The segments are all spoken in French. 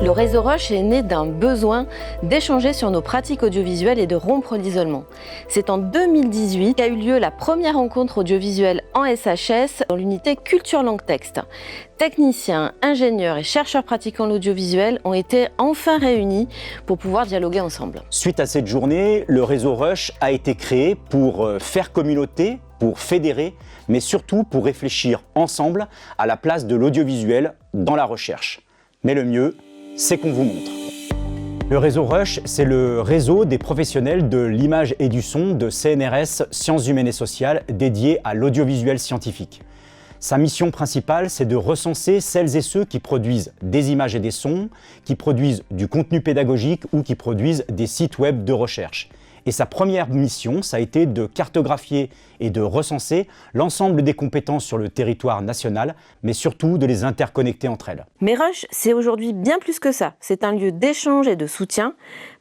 Le réseau Rush est né d'un besoin d'échanger sur nos pratiques audiovisuelles et de rompre l'isolement. C'est en 2018 qu'a eu lieu la première rencontre audiovisuelle en SHS dans l'unité Culture Langue Texte. Techniciens, ingénieurs et chercheurs pratiquant l'audiovisuel ont été enfin réunis pour pouvoir dialoguer ensemble. Suite à cette journée, le réseau Rush a été créé pour faire communauté, pour fédérer, mais surtout pour réfléchir ensemble à la place de l'audiovisuel dans la recherche. Mais le mieux, c'est qu'on vous montre. Le réseau Rush, c'est le réseau des professionnels de l'image et du son de CNRS Sciences Humaines et Sociales dédié à l'audiovisuel scientifique. Sa mission principale, c'est de recenser celles et ceux qui produisent des images et des sons, qui produisent du contenu pédagogique ou qui produisent des sites web de recherche. Et sa première mission, ça a été de cartographier et de recenser l'ensemble des compétences sur le territoire national, mais surtout de les interconnecter entre elles. Mais Rush, c'est aujourd'hui bien plus que ça. C'est un lieu d'échange et de soutien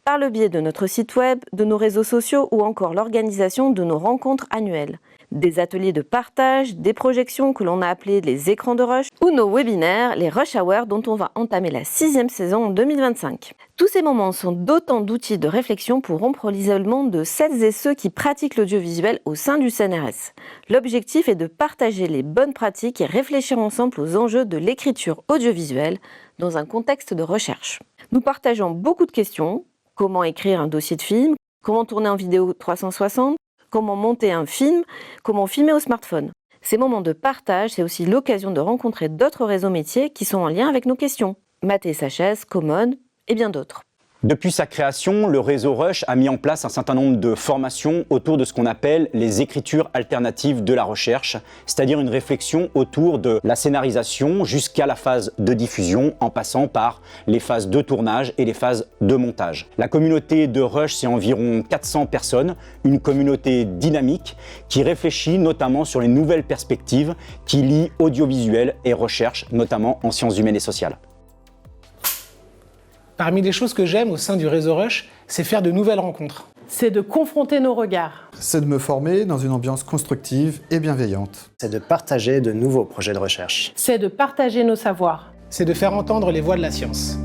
par le biais de notre site web, de nos réseaux sociaux ou encore l'organisation de nos rencontres annuelles. Des ateliers de partage, des projections que l'on a appelées les écrans de Rush, ou nos webinaires, les Rush Hours, dont on va entamer la 6e saison en 2025. Tous ces moments sont d'autant d'outils de réflexion pour rompre l'isolement de celles et ceux qui pratiquent l'audiovisuel au sein du CNRS. L'objectif est de partager les bonnes pratiques et réfléchir ensemble aux enjeux de l'écriture audiovisuelle dans un contexte de recherche. Nous partageons beaucoup de questions. Comment écrire un dossier de film? Comment tourner en vidéo 360? Comment monter un film, comment filmer au smartphone. Ces moments de partage, c'est aussi l'occasion de rencontrer d'autres réseaux métiers qui sont en lien avec nos questions. Mathé SHS, Common et bien d'autres. Depuis sa création, le réseau Rush a mis en place un certain nombre de formations autour de ce qu'on appelle les écritures alternatives de la recherche, c'est-à-dire une réflexion autour de la scénarisation jusqu'à la phase de diffusion, en passant par les phases de tournage et les phases de montage. La communauté de Rush, c'est environ 400 personnes, une communauté dynamique qui réfléchit notamment sur les nouvelles perspectives qui lient audiovisuel et recherche, notamment en sciences humaines et sociales. Parmi les choses que j'aime au sein du réseau Rush, c'est faire de nouvelles rencontres. C'est de confronter nos regards. C'est de me former dans une ambiance constructive et bienveillante. C'est de partager de nouveaux projets de recherche. C'est de partager nos savoirs. C'est de faire entendre les voix de la science.